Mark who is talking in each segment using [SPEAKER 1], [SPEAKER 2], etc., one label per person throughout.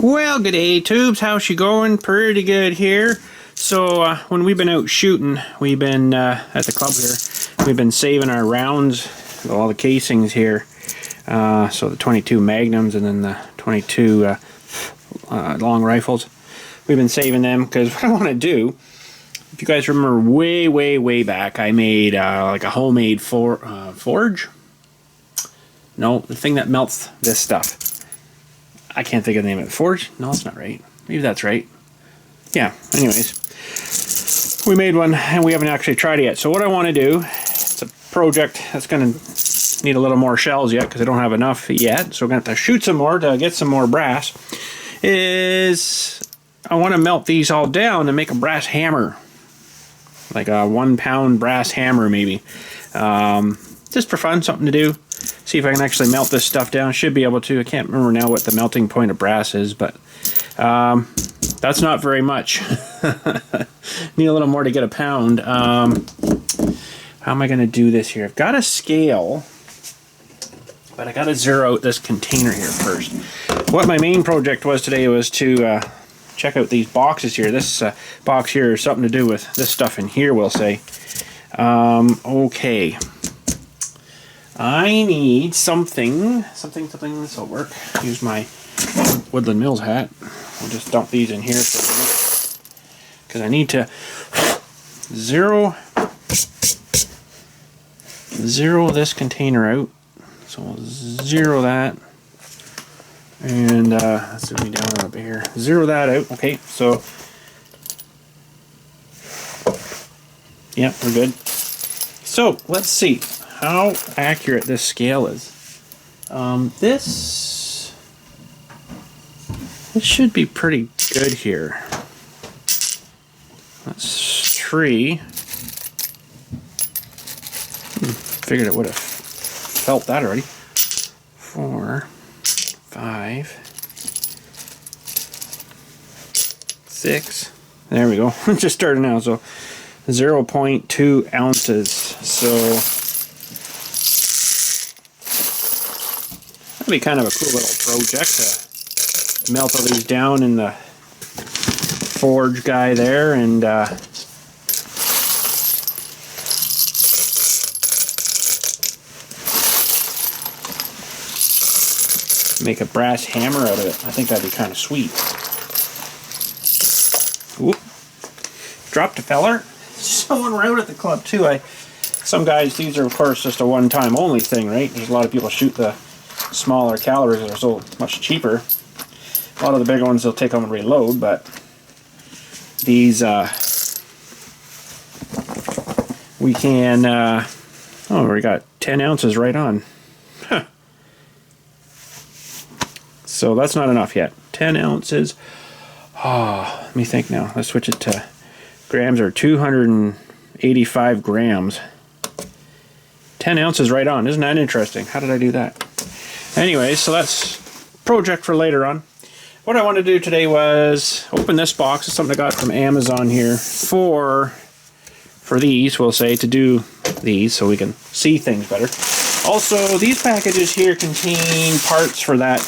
[SPEAKER 1] Well, good day, tubes. How's she going? Pretty good here. So when we've been out shooting, we've been at the club here. We've been saving our rounds, all the casings here. So the 22 Magnums and then the 22 long rifles. We've been saving them because what I want to do, if you guys remember way back, I made like a homemade forge. No, the thing that melts this stuff. I can't think of the name of it. Forge? No, that's not right. Maybe that's right. Yeah, anyways. We made one and we haven't actually tried it yet. So what I want to do, it's a project that's going to need a little more shells yet because I don't have enough yet. So we're going to have to shoot some more to get some more brass. Is I want to melt these all down and make a brass hammer. Like a 1 pound brass hammer maybe. Just for fun, something to do. See if I can actually melt this stuff down. Should be able to. I can't remember now what the melting point of brass is, but that's not very much. Need a little more to get a pound. How am I going to do this here? I've got a scale, but I got to zero out this container here first. What my main project was today was to check out these boxes here. This box here is something to do with this stuff in here, we'll say. Okay. I need something, this will work. Use my Woodland Mills hat. We'll just dump these in here for a minute. Because I need to zero this container out. So we'll zero that. And let's zoom me down a little bit here. Zero that out. Okay, so yeah, we're good. So let's see how accurate this scale is. This should be pretty good here. That's 3. Figured it would have felt that already. 4, 5, 6. There we go. Just started now. So 0.2 ounces. So that'll be kind of a cool little project to melt all these down in the forge guy there and make a brass hammer out of it. I think that'd be kind of sweet. Whoop. Dropped a feller. Someone we're out at the club too. Some guys, these are of course just a one-time only thing, right? There's a lot of people shoot the smaller calibers that are so much cheaper. A lot of the bigger ones they'll take them and reload, but these we can oh, we got 10 ounces right on. Huh. So that's not enough yet. 10 ounces. Oh, let me think now. Let's switch it to grams, or 285 grams. 10 ounces right on. Isn't that interesting? How did I do that? Anyway, so that's project for later on. What I wanted to do today was open this box. It's something I got from Amazon here for these, we'll say, to do these so we can see things better. Also, these packages here contain parts for that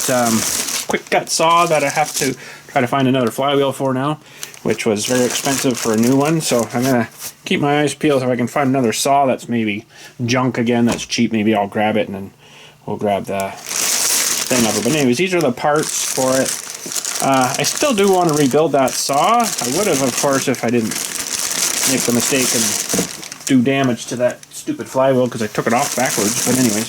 [SPEAKER 1] quick cut saw that I have to try to find another flywheel for now, which was very expensive for a new one. So I'm going to keep my eyes peeled if I can find another saw that's maybe junk again, that's cheap. Maybe I'll grab it and then we'll grab the thing of it. But anyways, these are the parts for it. I still do want to rebuild that saw. I would have, of course, if I didn't make the mistake and do damage to that stupid flywheel because I took it off backwards. But anyways,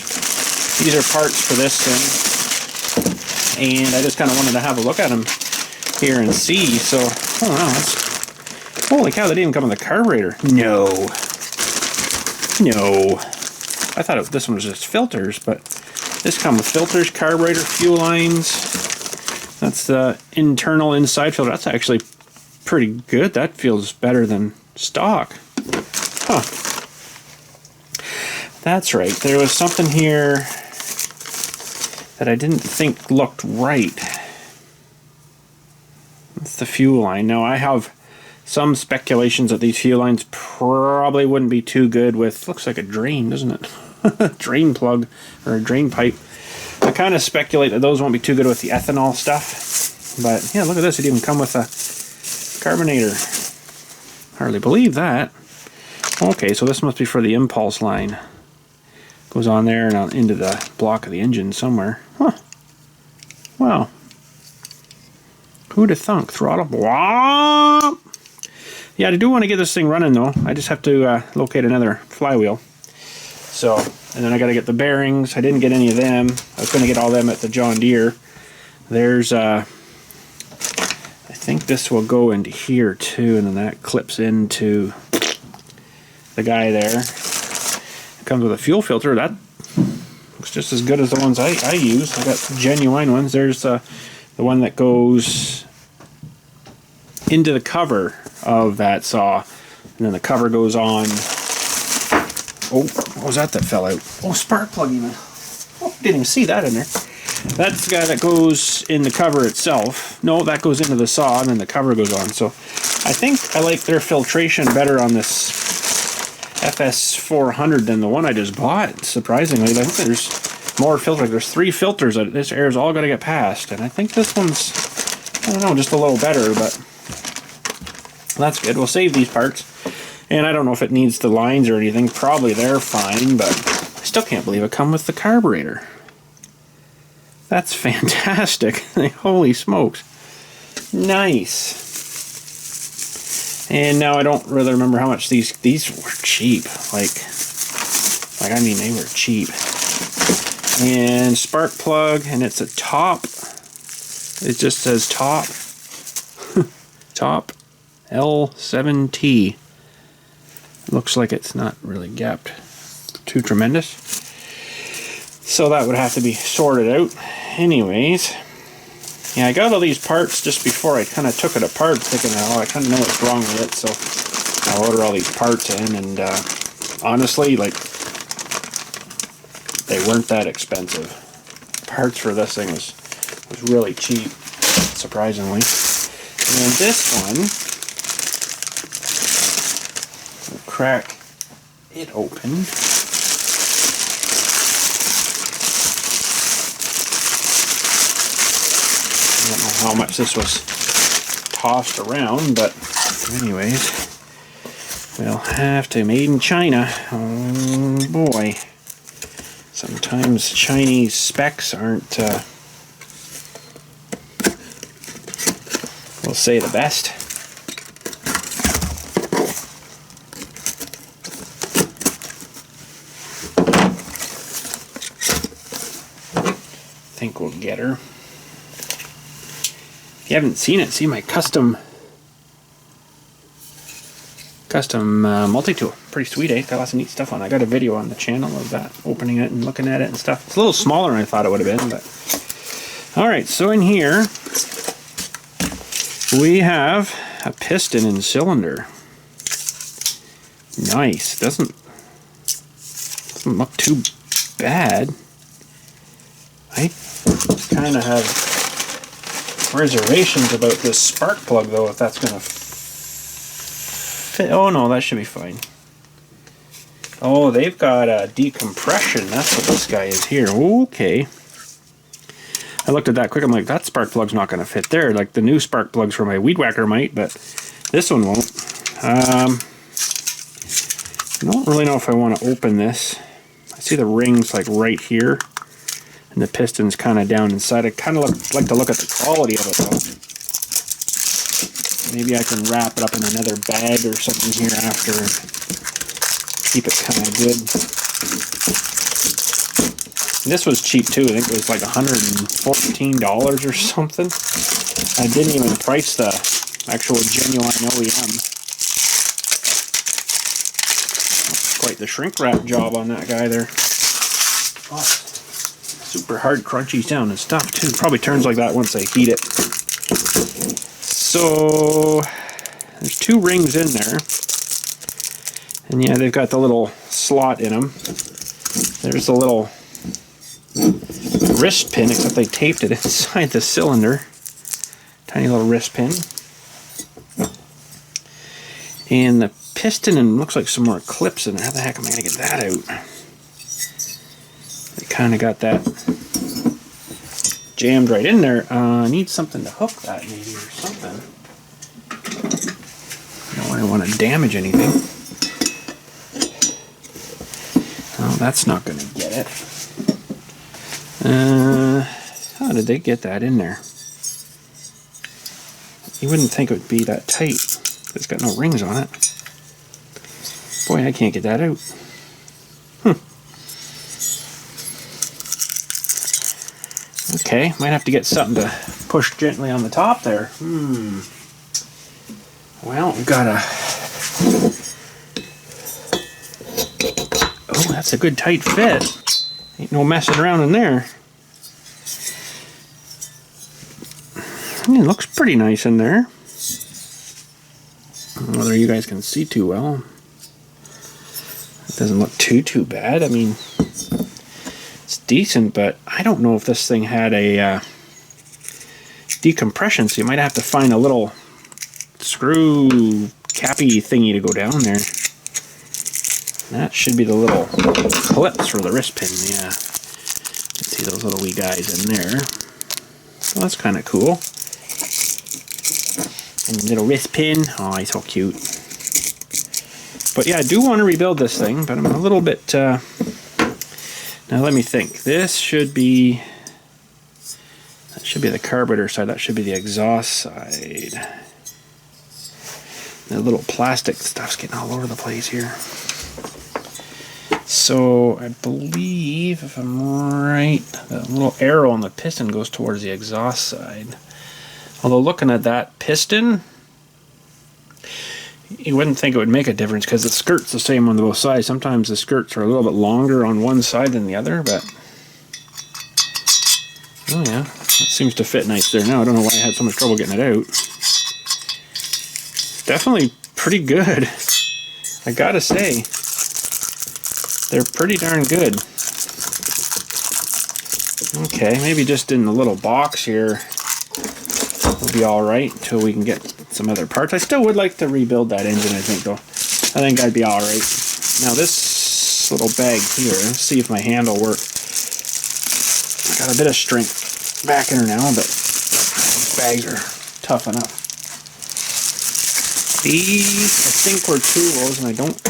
[SPEAKER 1] these are parts for this thing. And I just kind of wanted to have a look at them here and see. So, oh wow, that's, holy cow, they didn't come with a carburetor. No. I thought this one was just filters, but this comes with filters, carburetor, fuel lines. That's the internal inside filter. That's actually pretty good. That feels better than stock. Huh. That's right. There was something here that I didn't think looked right. That's the fuel line. Now, I have some speculations that these fuel lines probably wouldn't be too good with, looks like a drain, doesn't it? Drain plug or a drain pipe. I kind of speculate that those won't be too good with the ethanol stuff. But yeah, look at this. It even come with a carbonator. Hardly believe that. Okay, so this must be for the impulse line. Goes on there and out into the block of the engine somewhere. Huh. Wow. Who'd have thunk? Throttle. Wah! Yeah, I do want to get this thing running though. I just have to locate another flywheel. So, and then I got to get the bearings. I didn't get any of them. I was going to get all them at the John Deere. There's, I think this will go into here too, and then that clips into the guy there. It comes with a fuel filter. That looks just as good as the ones I use. I got genuine ones. There's the one that goes into the cover of that saw, and then the cover goes on. Oh, what was that fell out? Oh, spark plug even. Oh, didn't even see that in there. That's the guy that goes in the cover itself. No, that goes into the saw, and then the cover goes on. So I think I like their filtration better on this FS400 than the one I just bought, surprisingly. I think there's more filters. There's 3 filters that this air's all got to get past, and I think this one's, I don't know, just a little better, but that's good. We'll save these parts. And I don't know if it needs the lines or anything. Probably they're fine, but I still can't believe it come with the carburetor. That's fantastic. Holy smokes. Nice. And now I don't really remember how much these were cheap. Like I mean, they were cheap. And spark plug, and it's a top. It just says top. Top L7T. Looks like it's not really gapped too tremendous. So that would have to be sorted out. Anyways, yeah, I got all these parts just before I kind of took it apart, thinking, oh, I kind of know what's wrong with it, so I'll order all these parts in, and honestly, like, they weren't that expensive. Parts for this thing was really cheap, surprisingly. And this one, we'll crack it open. I don't know how much this was tossed around, but anyways, we'll have to. Made in China. Oh boy. Sometimes Chinese specs aren't, we'll say, the best. I think we'll get her. If you haven't seen it, see my custom multi-tool. Pretty sweet, eh? Got lots of neat stuff on it. I got a video on the channel of that, opening it and looking at it and stuff. It's a little smaller than I thought it would have been, but alright, so in here we have a piston and cylinder. Nice. Doesn't look too bad. I kind of have reservations about this spark plug though, if that's gonna fit. Oh no, that should be fine. Oh, they've got a decompression. That's what this guy is here. Okay. I looked at that quick. I'm like, that spark plug's not gonna fit there. Like the new spark plugs for my weed whacker might, but this one won't. I don't really know if I want to open this. I see the rings like right here. And the piston's kind of down inside. I kind of like to look at the quality of it though. Maybe I can wrap it up in another bag or something here after and keep it kind of good. And this was cheap too. I think it was like $114 or something. I didn't even price the actual genuine OEM. Quite the shrink wrap job on that guy there. Oh, super hard crunchy sound and stuff too. Probably turns like that once I heat it. So there's 2 rings in there, and yeah, they've got the little slot in them. There's the little wrist pin, except they taped it inside the cylinder. Tiny little wrist pin. And the piston, and looks like some more clips in there. How the heck am I going to get that out? They kind of got that jammed right in there. I need something to hook that maybe or something. I don't want to damage anything. Oh, that's not going to get it. How did they get that in there? You wouldn't think it would be that tight. It's got no rings on it. Boy, I can't get that out. Okay, might have to get something to push gently on the top there. Well, we've got a... Oh, that's a good tight fit. Ain't no messing around in there. It looks pretty nice in there. I don't know whether you guys can see too well. It doesn't look too bad. I mean, it's decent, but I don't know if this thing had a decompression, so you might have to find a little screw cappy thingy to go down there. That should be the little clips for the wrist pin, yeah. You can see those little wee guys in there. So that's kind of cool. And the little wrist pin. Oh, he's so cute. But yeah, I do want to rebuild this thing, but I'm a little bit... Now let me think. This should be... That should be the carburetor side. That should be the exhaust side. The little plastic stuff's getting all over the place here. So I believe, if I'm right, the little arrow on the piston goes towards the exhaust side. Although looking at that piston, you wouldn't think it would make a difference because the skirt's the same on both sides. Sometimes the skirts are a little bit longer on one side than the other, but oh yeah, it seems to fit nice there now. I don't know why I had so much trouble getting it out. Definitely pretty good. I gotta say, they're pretty darn good. Okay, maybe just in the little box here will be alright until we can get some other parts. I still would like to rebuild that engine, I think, though. I think I'd be alright. Now this little bag here, let's see if my hand will work. I got a bit of strength back in her now, but these bags are tough enough. These, I think, were tools, and I don't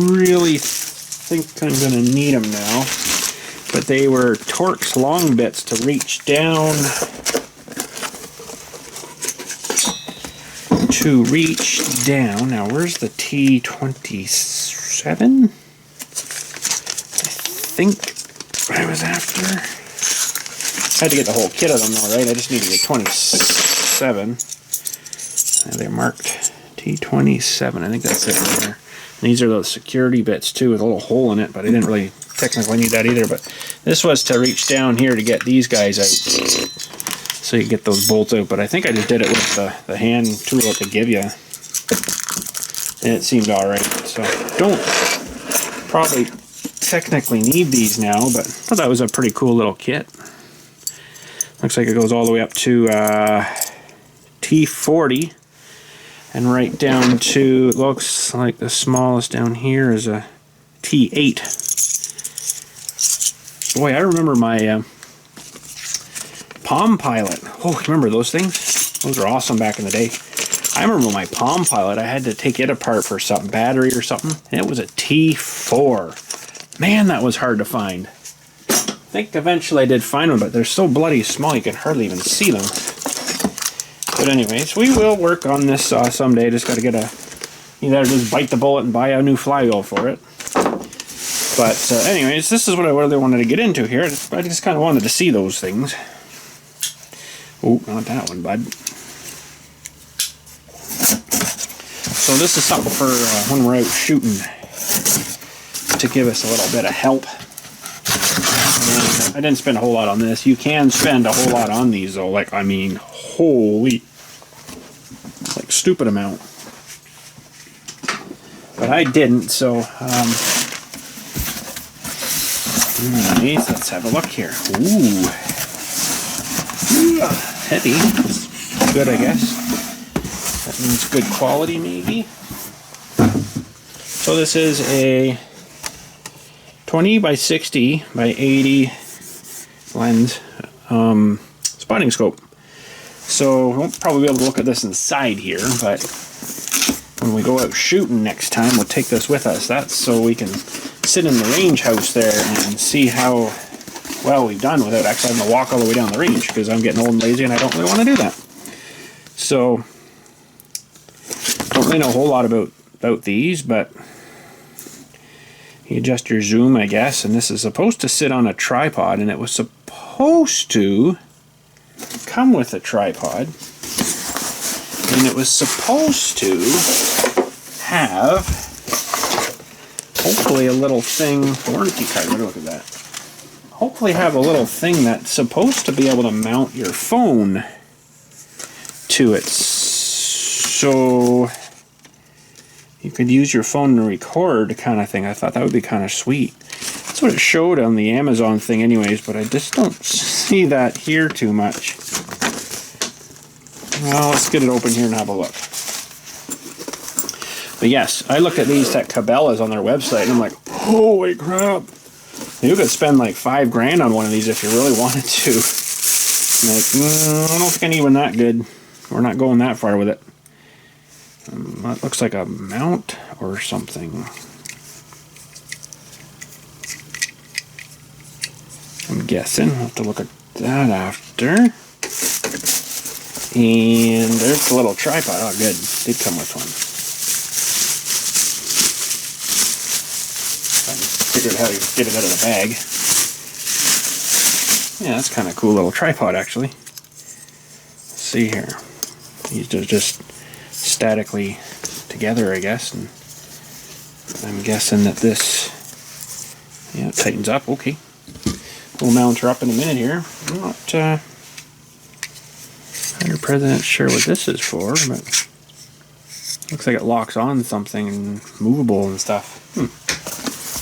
[SPEAKER 1] really think I'm going to need them now. But they were Torx long bits to reach down. Now, where's the T27? I think I was after. I had to get the whole kit of them though, right? I just need to get 27. They're marked T27. I think that's it there. And these are those security bits too with a little hole in it, but I didn't really technically need that either. But this was to reach down here to get these guys out, so you get those bolts out. But I think I just did it with the hand tool that they give you, and it seemed alright. So don't probably technically need these now, but I thought that was a pretty cool little kit. Looks like it goes all the way up to T40 and right down to, it looks like the smallest down here is a T8. Boy, I remember my Palm Pilot. Oh, remember those things? Those were awesome back in the day. I remember my Palm Pilot, I had to take it apart for something, battery or something, and it was a T4. Man, that was hard to find. I think eventually I did find one, but they're so bloody small you can hardly even see them. But anyways, we will work on this someday. Just got to get either just bite the bullet and buy a new flywheel for it. But anyways, this is what I really wanted to get into here. I just kind of wanted to see those things. Oh, not that one, bud. So this is something for when we're out shooting, to give us a little bit of help. And I didn't spend a whole lot on this. You can spend a whole lot on these though. Like, I mean, holy, like stupid amount. But I didn't, so nice. Let's have a look here. Ooh, heavy. That's good, I guess. That means good quality, maybe. So this is a 20 by 60 by 80 lens. spotting scope. So we won't probably be able to look at this inside here, but when we go out shooting next time, we'll take this with us. That's so we can sit in the range house there and see how well we've done without actually having to walk all the way down the range, because I'm getting old and lazy and I don't really want to do that. So, don't really know a whole lot about these, but you adjust your zoom, I guess, and this is supposed to sit on a tripod, and it was supposed to come with a tripod, and it was supposed to have hopefully a little thing, warranty card, look at that, hopefully have a little thing that's supposed to be able to mount your phone to it, so you could use your phone to record kind of thing. I thought that would be kind of sweet. That's what it showed on the Amazon thing anyways, but I just don't see that here too much. Well, let's get it open here and have a look. But yes, I looked at these at Cabela's on their website and I'm like, holy crap. You could spend like $5 grand on one of these if you really wanted to. I'm like, I don't think I need one that good. We're not going that far with it. That looks like a mount or something. I'm guessing. I'll have to look at that after. And there's the little tripod. Oh, good. Did come with one. I figured out how to get it out of the bag. Yeah, that's kind of cool little tripod, actually. Let's see here. These are just statically together, I guess, and I'm guessing that this, yeah, it tightens up. Okay, we'll mount her up in a minute here. I'm not 100% sure what this is for, but looks like it locks on something and movable and stuff.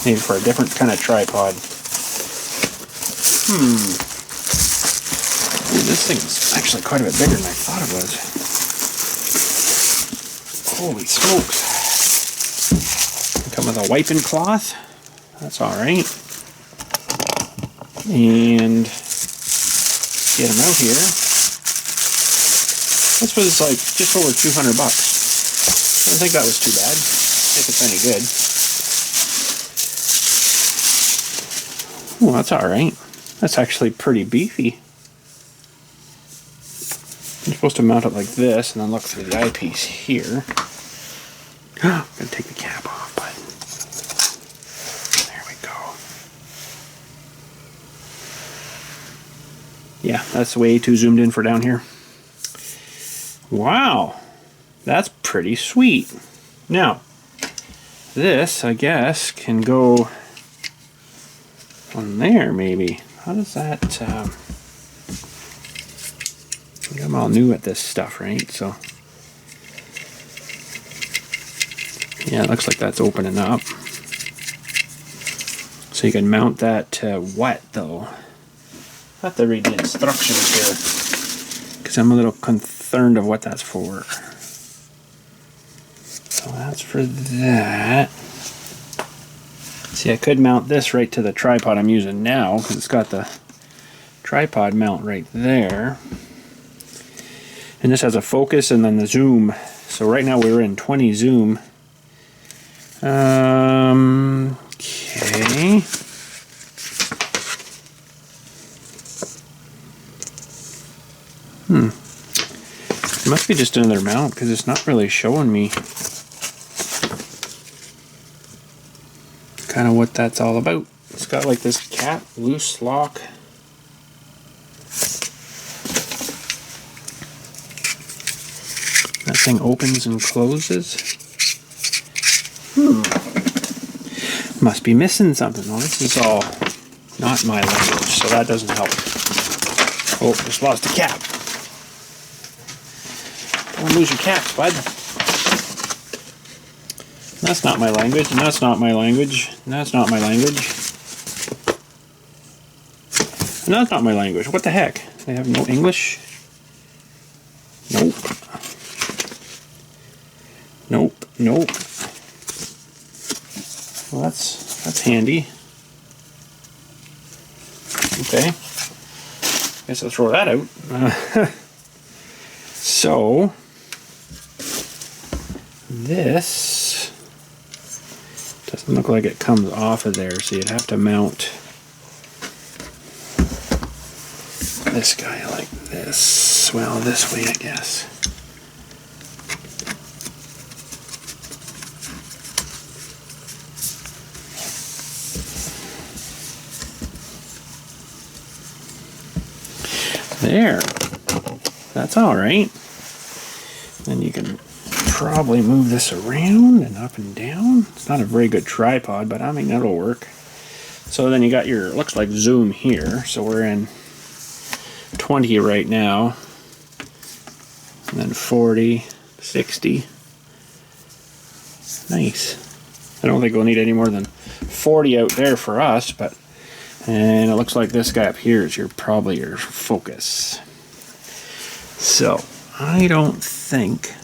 [SPEAKER 1] Maybe for a different kind of tripod. Ooh, this thing's actually quite a bit bigger than I thought it was. Holy smokes. Come with a wiping cloth. That's alright. And get them out here. This was like just over $200. I don't think that was too bad. If it's any good. Oh, that's alright. That's actually pretty beefy. I'm supposed to mount it like this and then look through the eyepiece here. I'm going to take the cap off, but there we go. Yeah, that's way too zoomed in for down here. Wow, that's pretty sweet. Now, this, I guess, can go on there maybe. How does that... I'm all new at this stuff, right? So, yeah, it looks like that's opening up. So you can mount that to what, though? I have to read the instructions here, because I'm a little concerned of what that's for. So that's for that. See, I could mount this right to the tripod I'm using now, because it's got the tripod mount right there. And this has a focus and then the zoom. So right now we're in 20 zoom. Okay. It must be just another mount because it's not really showing me kind of what that's all about. It's got like this cap, loose lock. That thing opens and closes. Must be missing something. Well, this is all not my language, so that doesn't help. Oh, just lost a cap. Don't lose your caps, bud. That's not my language, and that's not my language, and that's not my language. And that's not my language. What the heck? They have no English? Nope. Nope, nope. Well, that's handy. Okay. Guess I'll throw that out. So this doesn't look like it comes off of there, so you'd have to mount this guy like this. Well, this way, I guess. There. That's all right. Then you can probably move this around and up and down. It's not a very good tripod, but I mean that'll work. So then you got your, looks like zoom here. So we're in 20 right now. And then 40, 60. Nice. I don't think we'll need any more than 40 out there for us, but and it looks like this guy up here is probably your focus. So I don't think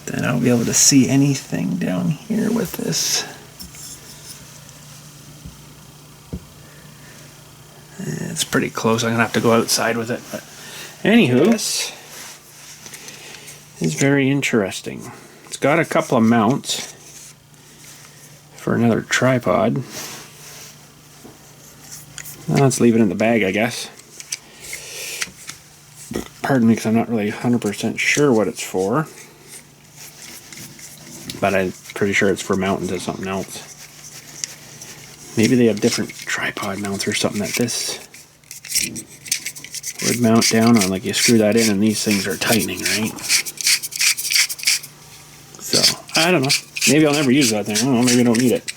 [SPEAKER 1] that I'll be able to see anything down here with this. It's pretty close. I'm gonna have to go outside with it. But anywho, this is very interesting. It's got a couple of mounts for another tripod. Let's leave it in the bag, I guess. Pardon me, because I'm not really 100% sure what it's for. But I'm pretty sure it's for mounting to something else. Maybe they have different tripod mounts or something that this would mount down on. Like you screw that in and these things are tightening, right? So, I don't know. Maybe I'll never use that thing. I don't know, maybe I don't need it.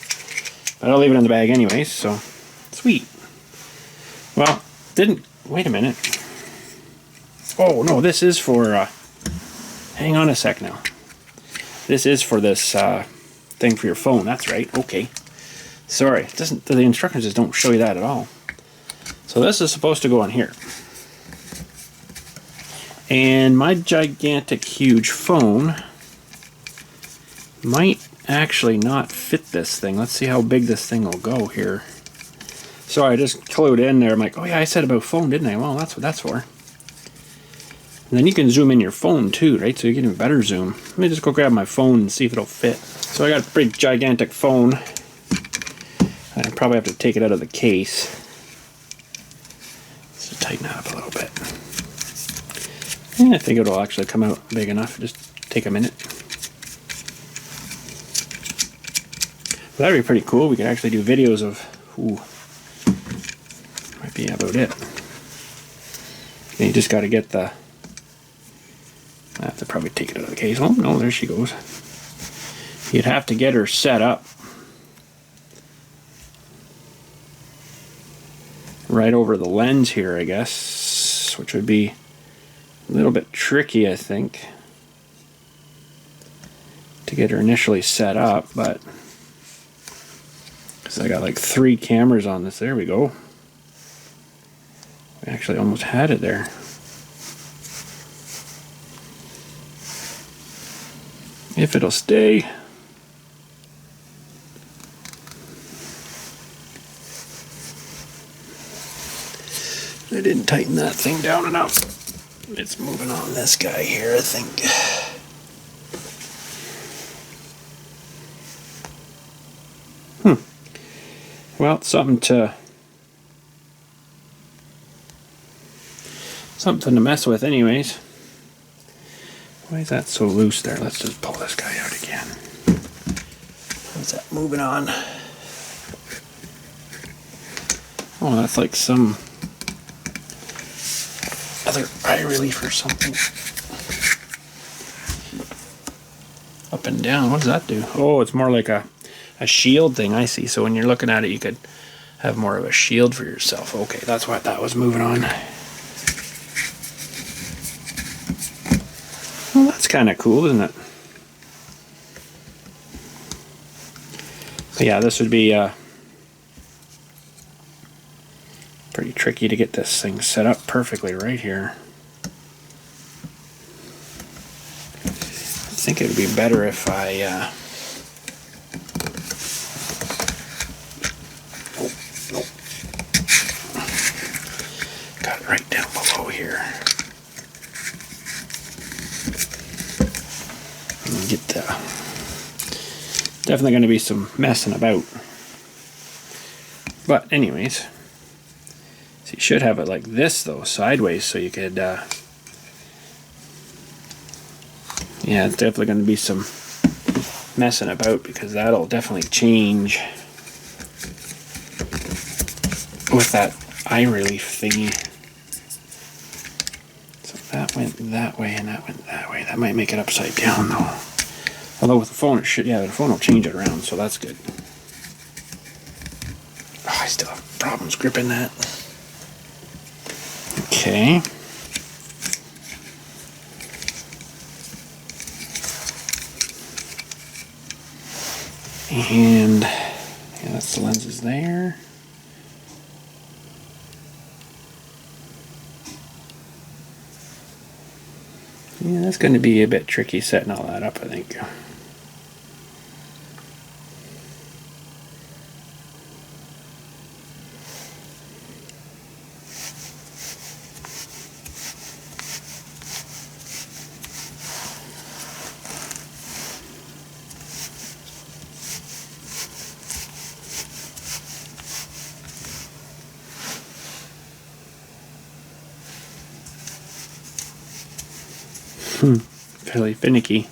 [SPEAKER 1] But I'll leave it in the bag anyways, so sweet. Well, wait a minute. Oh no, this is for, hang on a sec now. This is for this thing for your phone, that's right, okay. Sorry, the instructions just don't show you that at all. So this is supposed to go on here. And my gigantic huge phone might actually not fit this thing. Let's see how big this thing will go here. So I just clued in there. I'm like, oh yeah, I said about phone, didn't I? Well, that's what that's for. And then you can zoom in your phone too, right? So you get even better zoom. Let me just go grab my phone and see if it'll fit. So I got a pretty gigantic phone. I probably have to take it out of the case. Let's tighten that up a little bit. Yeah, I think it'll actually come out big enough. Just take a minute. Well, that'd be pretty cool. We could actually do videos of, ooh, might be about it. And you just got to get the, I have to probably take it out of the case. Oh, no, there she goes. You'd have to get her set up right over the lens here, I guess, which would be a little bit tricky, I think, to get her initially set up, but because I got like 3 cameras on this. There we go. We actually almost had it there. If it'll stay. I didn't tighten that thing down enough. It's moving on this guy here, I think. Well, something to mess with anyways. Why is that so loose there? Let's just pull this guy out again. How's that moving on? Oh, that's like some other eye relief or something. Up and down, what does that do? Oh, it's more like a shield thing, I see. So when you're looking at it, you could have more of a shield for yourself. Okay, that's what that was moving on. Well, that's kind of cool, isn't it? But yeah, this would be pretty tricky to get this thing set up perfectly right here. I think it would be better if I got it right down below here. And get the... Definitely going to be some messing about. But anyways, so you should have it like this though, sideways, so you could, yeah, it's definitely going to be some messing about because that'll definitely change with that eye relief thingy. So that went that way and that went that way. That might make it upside down though. Although with the phone it should, yeah, the phone will change it around, so that's good. Oh, I still have problems gripping that. Okay. And yeah, that's the lenses there. Yeah, that's going to be a bit tricky setting all that up, I think. Fairly finicky.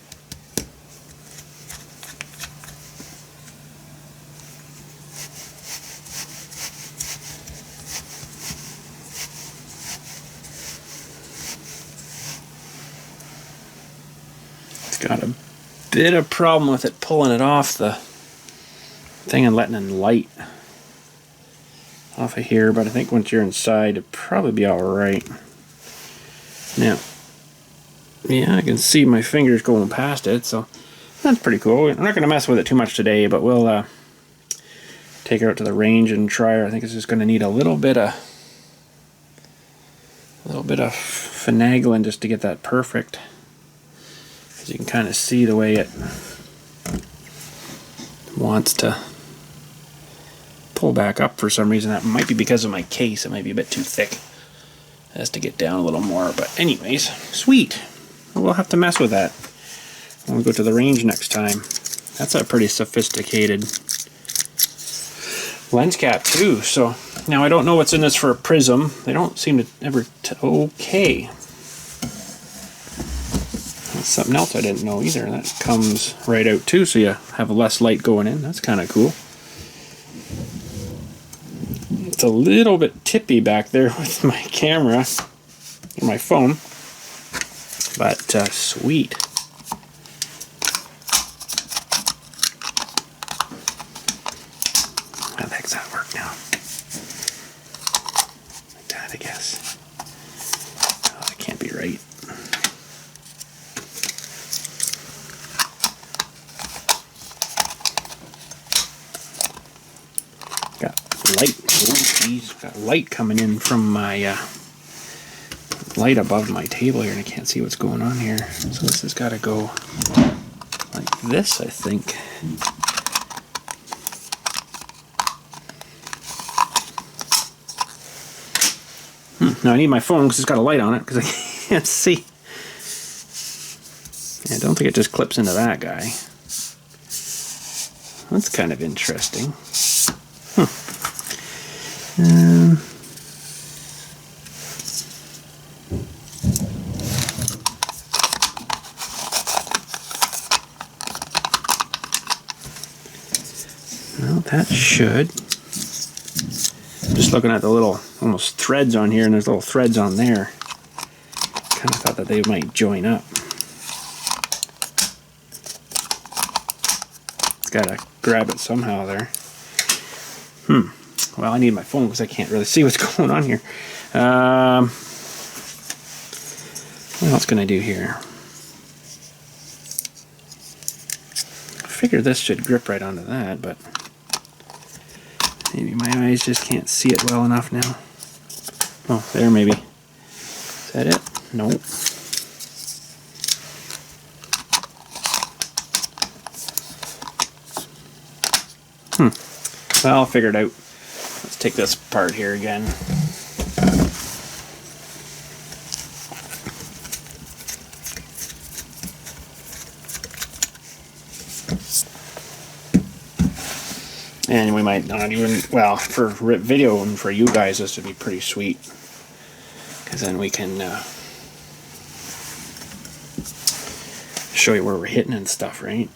[SPEAKER 1] It's got a bit of problem with it pulling it off the thing and letting in light off of here, but I think once you're inside it'll probably be alright. Now, yeah, I can see my fingers going past it, so that's pretty cool. I'm not going to mess with it too much today, but we'll take her out to the range and try her. I think it's just going to need a little bit of finagling just to get that perfect. As you can kind of see the way it wants to pull back up for some reason. That might be because of my case. It might be a bit too thick. It has to get down a little more, but anyways, sweet. We'll have to mess with that when we go to the range next time. That's a pretty sophisticated lens cap too. So now I don't know what's in this for a prism. They don't seem to ever okay. That's something else I didn't know either. That comes right out too, so you have less light going in. That's kind of cool. It's a little bit tippy back there with my camera and my phone. But sweet. How the heck's that work now? Like that, I guess. Oh, that can't be right. Got light. Oh, geez. Got light coming in from my light above my table here, and I can't see what's going on here. So this has got to go like this, I think. Now I need my phone because it's got a light on it because I can't see. Yeah, I don't think it just clips into that guy. That's kind of interesting. Well, that should. Just looking at the little almost threads on here, and there's little threads on there. Kind of thought that they might join up. It's got to grab it somehow there. Well, I need my phone because I can't really see what's going on here. What else can I do here? I figure this should grip right onto that, but maybe my eyes just can't see it well enough now. Oh, there maybe. Is that it? Nope. Well, I'll figure it out. Let's take this apart here again. might not even, well, for video and for you guys, this would be pretty sweet. Because then we can show you where we're hitting and stuff, right?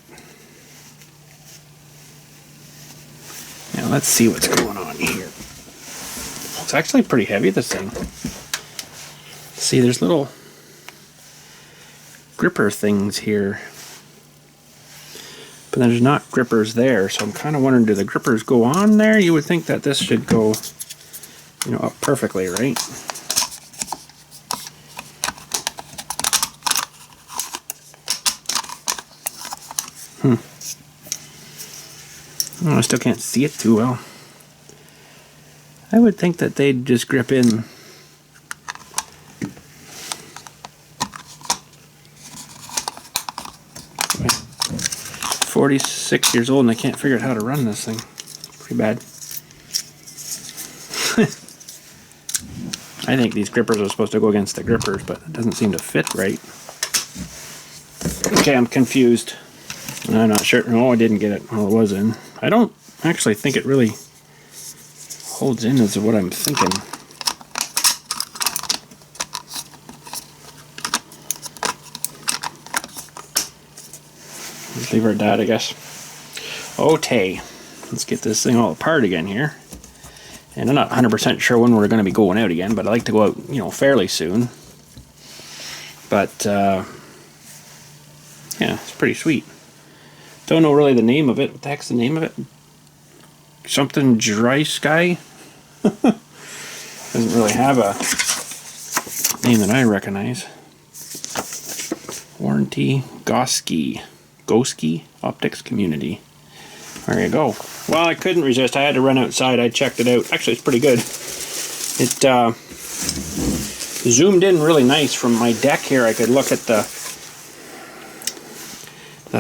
[SPEAKER 1] Now let's see what's going on here. It's actually pretty heavy, this thing. See, there's little gripper things here. But there's not grippers there, so I'm kind of wondering, do the grippers go on there? You would think that this should go, you know, up perfectly, right? Oh, I still can't see it too well. I would think that they'd just grip in. I'm 46 years old and I can't figure out how to run this thing. Pretty bad. I think these grippers are supposed to go against the grippers, but it doesn't seem to fit right. Okay, I'm confused. I'm not sure. No, I didn't get it. Well, it was in. I don't actually think it really holds in as what I'm thinking. Let's leave her at that, I guess. Okay, let's get this thing all apart again here. And I'm not 100% sure when we're going to be going out again, but I like to go out, you know, fairly soon. But yeah, it's pretty sweet. Don't know really the name of it. What the heck's the name of it? Something Dry Sky? Doesn't really have a name that I recognize. Warranty Goski Optics Community. There you go. Well, I couldn't resist. I had to run outside. I checked it out. Actually, it's pretty good. It zoomed in really nice from my deck here. I could look at the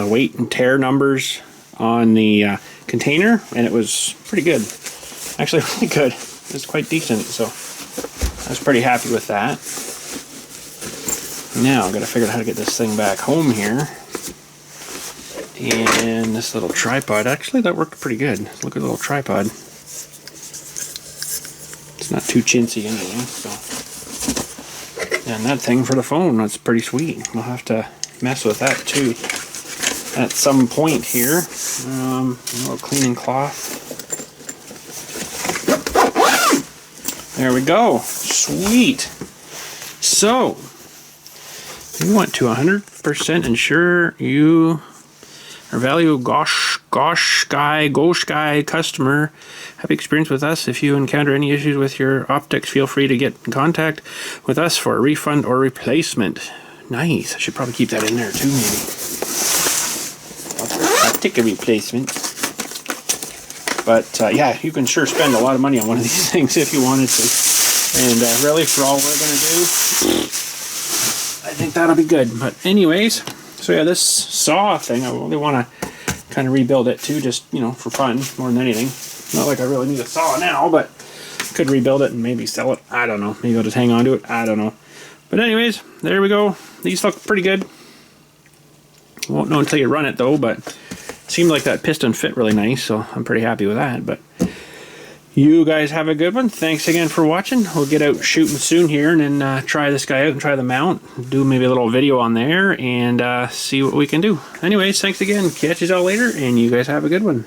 [SPEAKER 1] weight and tear numbers on the container, and it was pretty good. Actually, really good. It was quite decent, so I was pretty happy with that. Now I've got to figure out how to get this thing back home here. And this little tripod, actually that worked pretty good. Look at the little tripod. It's not too chintzy anyway, so. And that thing for the phone, that's pretty sweet. We'll have to mess with that too at some point here. A little cleaning cloth. There we go. Sweet. So, you want to 100% ensure you are value Gosh Guy customer. Happy experience with us. If you encounter any issues with your optics, feel free to get in contact with us for a refund or replacement. Nice. I should probably keep that in there too, maybe. I'll take a replacement. But yeah, you can sure spend a lot of money on one of these things if you wanted to. And really, for all we're going to do, I think that'll be good. But anyways, so yeah, this saw thing, I really want to kind of rebuild it too, just, you know, for fun more than anything. Not like I really need a saw now, but could rebuild it and maybe sell it. I don't know. Maybe I'll just hang on to it. I don't know. But anyways, there we go. These look pretty good. Won't know until you run it though, but it seemed like that piston fit really nice, so I'm pretty happy with that. But you guys have a good one. Thanks again for watching. We'll get out shooting soon here and then try this guy out and try the mount. Do maybe a little video on there and see what we can do. Anyways, thanks again. Catch you all later, and you guys have a good one.